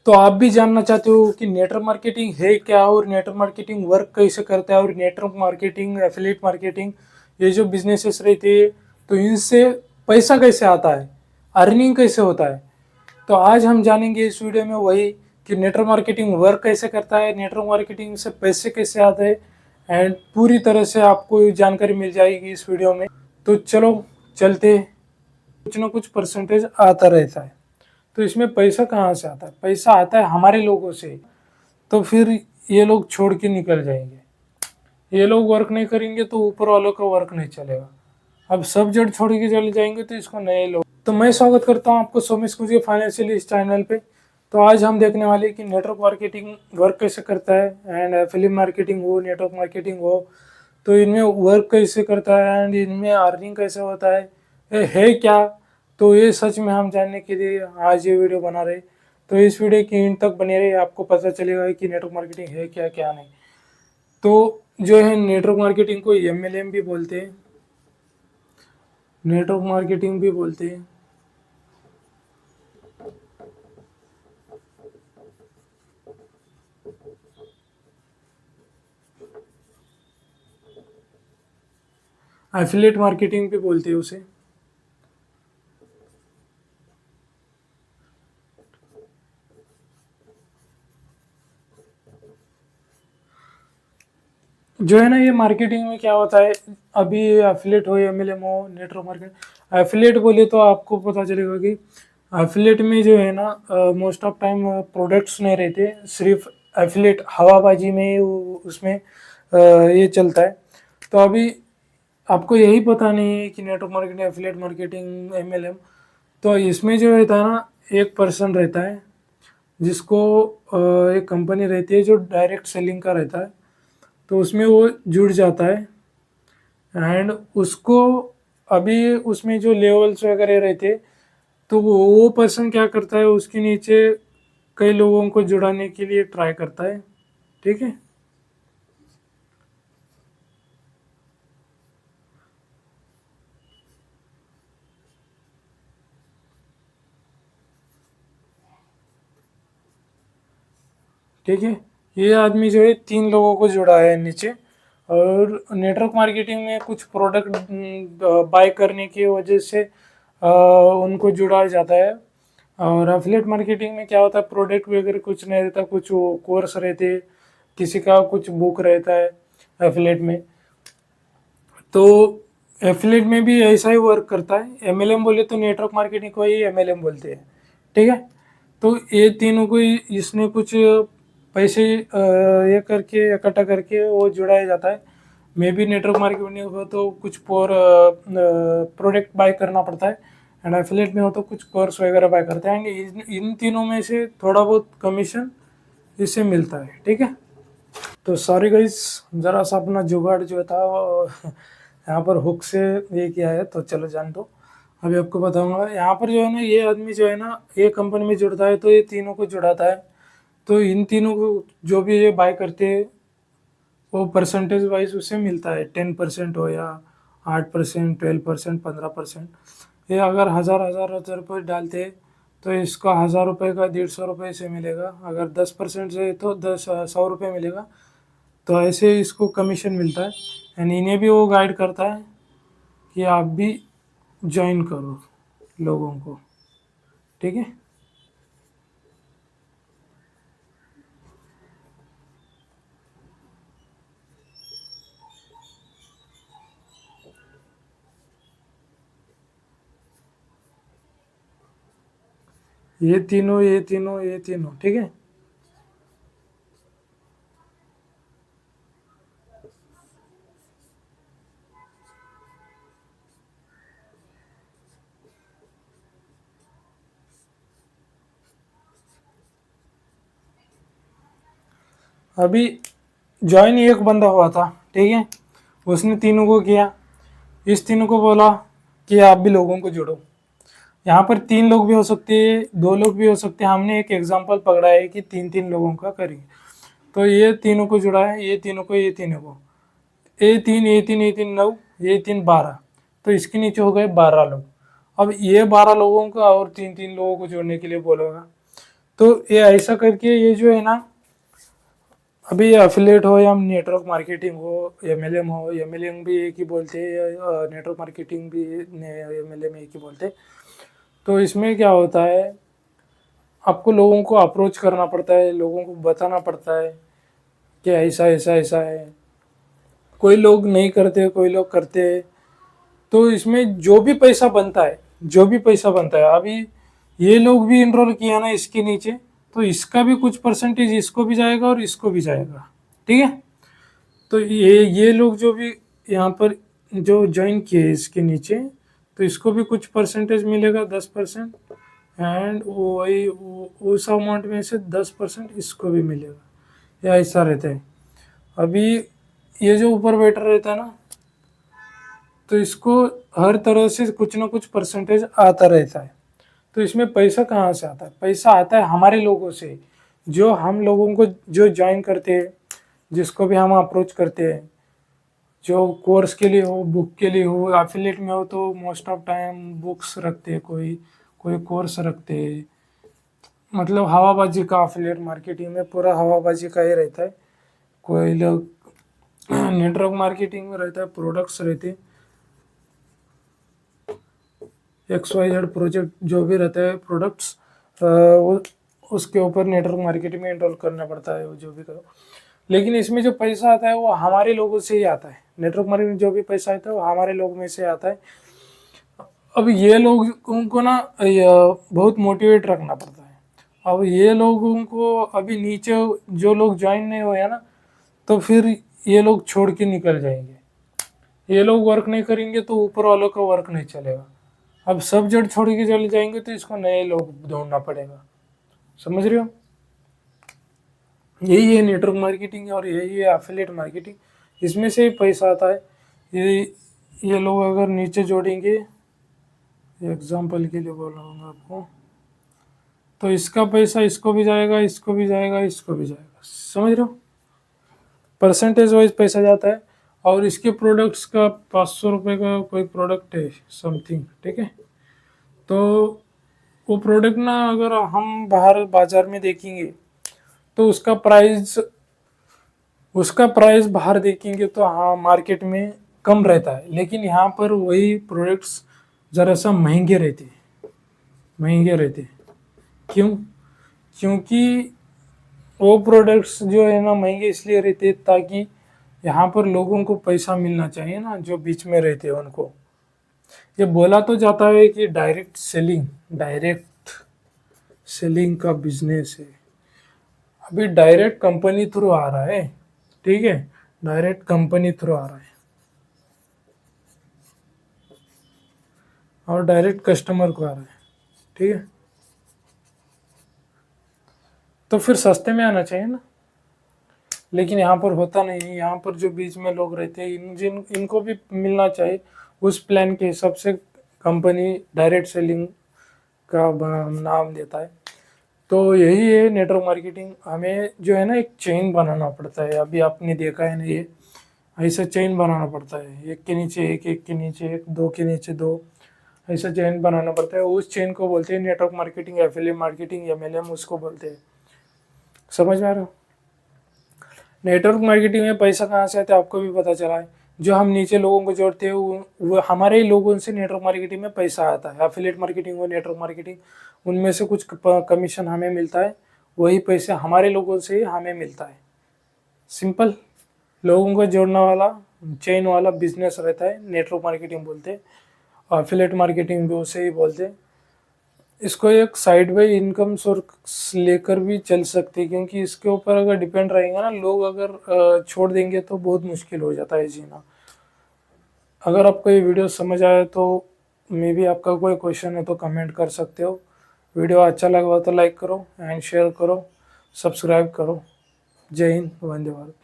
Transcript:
तो आप भी जानना चाहते हो कि नेटवर्क मार्केटिंग है क्या और नेटवर्क मार्केटिंग वर्क कैसे करता है और नेटवर्क मार्केटिंग एफिलिएट मार्केटिंग ये जो बिजनेसेस रहते हैं तो इनसे पैसा कैसे आता है, अर्निंग कैसे होता है। तो आज हम जानेंगे इस वीडियो में वही कि नेटवर्क मार्केटिंग वर्क कैसे करता है, नेटवर्क मार्केटिंग से पैसे कैसे आते हैं एंड पूरी तरह से आपको जानकारी मिल जाएगी इस वीडियो में। तो चलो चलते, कुछ ना कुछ परसेंटेज आता रहता है। तो इसमें पैसा कहाँ से आता है? पैसा आता है हमारे लोगों से। तो फिर ये लोग छोड़ के निकल जाएंगे, ये लोग वर्क नहीं करेंगे तो ऊपर वालों का वर्क नहीं चलेगा। अब सब जड़ छोड़ के चले जाएंगे तो इसको नए लोग। तो मैं स्वागत करता हूँ आपको सोमेश कुंज के फाइनेंशियल इस चैनल पे। तो आज हम देखने वाले कि नेटवर्क मार्केटिंग वर्क कैसे करता है एंड फिल्म मार्केटिंग हो, नेटवर्क मार्केटिंग हो, तो इनमें वर्क कैसे करता है एंड इनमें अर्निंग कैसे होता है, ये है क्या। तो ये सच में हम जानने के लिए आज ये वीडियो बना रहे। तो इस वीडियो की एंड तक बने रहे, आपको पता चलेगा कि नेटवर्क मार्केटिंग है क्या क्या नहीं। तो जो है नेटवर्क मार्केटिंग को एमएलएम भी बोलते हैं, नेटवर्क मार्केटिंग भी बोलते हैं। एफिलिएट मार्केटिंग भी बोलते हैं उसे। जो है ना ये मार्केटिंग में क्या होता है, अभी एफिलिएट हो एमएलएम हो नेटवर्क मार्केट, एफिलिएट बोले तो आपको पता चलेगा कि एफिलिएट में जो है ना मोस्ट ऑफ टाइम प्रोडक्ट्स नहीं रहते, सिर्फ एफिलिएट हवाबाजी में उसमें ये चलता है। तो अभी आपको यही पता नहीं है कि network marketing, affiliate marketing, MLM. तो इसमें जो रहता है ना, एक पर्सन रहता है जिसको एक कंपनी रहती है जो डायरेक्ट सेलिंग का रहता है, तो उसमें वो जुड़ जाता है एंड उसको अभी उसमें जो लेवल्स वगैरह रहते, तो वो पर्सन क्या करता है, उसके नीचे कई लोगों को जुड़ाने के लिए ट्राई करता है। ठीक है। ठीक है, ये आदमी जो है 3 लोगों को जुड़ा है नीचे। और नेटवर्क मार्केटिंग में कुछ प्रोडक्ट बाय करने की वजह से उनको जुड़ा जाता है। और एफिलिएट मार्केटिंग में क्या होता है, प्रोडक्ट वगैरह कुछ नहीं रहता, कुछ कोर्स रहते, किसी का कुछ बुक रहता है एफिलिएट में। तो एफिलिएट में भी ऐसा ही वर्क करता है। एमएलएम बोले तो नेटवर्क मार्केटिंग को ही एमएलएम बोलते हैं। ठीक है। तो ये तीनों को इसने कुछ पैसे ये करके इकट्ठा करके वो जुड़ाया जाता है। मे भी नेटवर्क मार्केटिंग हो तो कुछ प्रोडक्ट बाय करना पड़ता है एंड एफिलिएट में हो तो कुछ कोर्स वगैरह बाय करते हैं एंड इन तीनों में से थोड़ा बहुत कमीशन इससे मिलता है। ठीक है। तो सॉरी गाइस, जरा सा अपना जुगाड़ जो था वो यहाँ पर हुक से ये किया है, तो चलो जान दो। अभी आपको बताऊंगा यहाँ पर जो है ना, ये आदमी जो है ना ये कंपनी में जुड़ता है तो ये तीनों को जुड़ाता है। तो इन तीनों को जो भी ये बाय करते हैं वो परसेंटेज वाइज उसे मिलता है, 10% हो या 8%, 12%, 15%। ये अगर हज़ार रुपये डालते हैं तो इसका 1,000 रुपये का 150 रुपये से मिलेगा। अगर 10% से तो 100 रुपये मिलेगा। तो ऐसे इसको कमीशन मिलता है एंड इन्हें भी वो गाइड करता है कि आप भी ज्वाइन करो लोगों को। ठीक है। ये तीनों ये तीनों ये तीनों। ठीक है। अभी ज्वाइन एक बंदा हुआ था। ठीक है। उसने तीनों को किया, इस तीनों को बोला कि आप भी लोगों को जोड़ो। यहाँ पर 3 लोग भी हो सकते हैं, 2 लोग भी हो सकते हैं। हमने एक एग्जांपल पकड़ा है कि 3-3 लोगों का करेंगे। तो ये तीनों को जुड़ा है, ये तीनों को, ये तीनों को, ए3 12। तो इसके नीचे हो गए 12 लोग। अब ये 12 लोगों का और 3-3 लोगों को जोड़ने के लिए बोलेगा। तो ये ऐसा करके ये जो है ना, अभी एफिलिएट हो या नेटवर्क मार्केटिंग हो, एमएलएम हो, एमएलएम भी एक ही बोलते हैं, नेटवर्क मार्केटिंग भी एमएलएम एक ही बोलते हैं। तो इसमें क्या होता है, आपको लोगों को अप्रोच करना पड़ता है, लोगों को बताना पड़ता है कि ऐसा ऐसा ऐसा है। कोई लोग नहीं करते, कोई लोग करते हैं। तो इसमें जो भी पैसा बनता है, जो भी पैसा बनता है, अभी ये लोग भी इनरोल किया ना इसके नीचे, तो इसका भी कुछ परसेंटेज इसको भी जाएगा और इसको भी जाएगा, ठीक है। तो ये लोग जो भी यहाँ पर जो ज्वाइन किए इसके नीचे, तो इसको भी कुछ परसेंटेज मिलेगा, 10%। एंड वही उस अमाउंट में से 10% इसको भी मिलेगा, या ऐसा रहता है। अभी ये जो ऊपर बैठा रहता है ना, तो इसको हर तरह से कुछ ना कुछ परसेंटेज आता रहता है। तो इसमें पैसा कहाँ से आता है? पैसा आता है हमारे लोगों से, जो हम लोगों को जो ज्वाइन करते हैं, जिसको भी हम अप्रोच करते हैं, जो कोर्स के लिए हो, बुक के लिए हो, एफिलिएट में हो तो मोस्ट ऑफ टाइम बुक्स रखते हैं, कोई कोई कोर्स रखते हैं। मतलब हवाबाजी का एफिलिएट मार्केटिंग में पूरा हवाबाजी का ही रहता है। कोई लोग नेटवर्क मार्केटिंग में रहता है, प्रोडक्ट्स रहते हैं, XYZ प्रोजेक्ट जो भी रहता है प्रोडक्ट्स, वो उसके ऊपर नेटवर्क मार्केटिंग में एनरोल करना पड़ता है, वो जो भी करो। लेकिन इसमें जो पैसा आता है वो हमारे लोगों से ही आता है। नेटवर्क मार्केटिंग जो भी पैसा आता है वो हमारे लोग में से आता है। अब ये लोगों को ना बहुत मोटिवेट रखना पड़ता है। अब ये लोगों को अभी नीचे जो लोग ज्वाइन नहीं हुए हैं ना, तो फिर ये लोग छोड़ के निकल जाएंगे। ये लोग वर्क नहीं करेंगे तो ऊपर वालों का वर्क नहीं चलेगा। अब सब जड़ छोड़ के चले जाएंगे तो इसको नए लोग ढूंढना पड़ेगा। समझ रहे हो? यही है नेटवर्क मार्केटिंग और यही है एफिलिएट मार्केटिंग। इसमें से ही पैसा आता है। ये लोग अगर नीचे जोड़ेंगे, एग्जाम्पल के लिए बोल रहा हूँ आपको, तो इसका पैसा इसको भी जाएगा, इसको भी जाएगा, इसको भी जाएगा। समझ रहे हो? परसेंटेज वाइज पैसा जाता है। और इसके प्रोडक्ट्स का 500 रुपये का कोई प्रोडक्ट है समथिंग, ठीक है। तो वो प्रोडक्ट ना अगर हम बाहर बाजार में देखेंगे तो उसका प्राइस बाहर देखेंगे तो हाँ मार्केट में कम रहता है, लेकिन यहाँ पर वही प्रोडक्ट्स ज़रा सा महंगे रहते हैं। क्यों? क्योंकि वो प्रोडक्ट्स जो है ना महंगे इसलिए रहते हैं ताकि यहाँ पर लोगों को पैसा मिलना चाहिए ना, जो बीच में रहते हैं उनको। ये बोला तो जाता है कि डायरेक्ट सेलिंग का बिजनेस है। अभी डायरेक्ट कंपनी थ्रू आ रहा है, ठीक है, डायरेक्ट कंपनी थ्रू आ रहा है और डायरेक्ट कस्टमर को आ रहा है, ठीक है। तो फिर सस्ते में आना चाहिए ना, लेकिन यहाँ पर होता नहीं है। यहाँ पर जो बीच में लोग रहते हैं इनको भी मिलना चाहिए उस प्लान के हिसाब से। कंपनी डायरेक्ट सेलिंग का नाम देता है। तो यही है नेटवर्क मार्केटिंग। हमें जो है ना एक चेन बनाना पड़ता है। अभी आपने देखा है ना, ये ऐसा चेन बनाना पड़ता है, एक के नीचे एक, एक के नीचे एक, दो के नीचे दो, ऐसा चेन बनाना पड़ता है। उस चेन को बोलते हैं network marketing, affiliate marketing, MLM उसको बोलते हैं। समझ में आ रहा हो? नेटवर्क मार्केटिंग में पैसा कहाँ से आता है आपको भी पता चला है। जो हम नीचे लोगों को जोड़ते हैं वो हमारे ही लोगों से नेटवर्क मार्केटिंग में पैसा आता है। एफिलिएट मार्केटिंग और नेटवर्क मार्केटिंग, उनमें से कुछ कमीशन हमें मिलता है, वही पैसे हमारे लोगों से ही हमें मिलता है। सिंपल, लोगों को जोड़ने वाला चेन वाला बिजनेस रहता है, नेटवर्क मार्केटिंग बोलते हैं। एफिलिएट मार्केटिंग भी उसे ही बोलते हैं। इसको एक साइड बाई इनकम सोर्स लेकर भी चल सकते हैं, क्योंकि इसके ऊपर अगर डिपेंड रहेंगे ना लोग, अगर छोड़ देंगे तो बहुत मुश्किल हो जाता है जीना। अगर आपको ये वीडियो समझ आया तो मे बी आपका कोई क्वेश्चन है तो कमेंट कर सकते हो। वीडियो अच्छा लगा तो लाइक करो एंड शेयर करो, सब्सक्राइब करो। जय हिंद, वंदे भारत।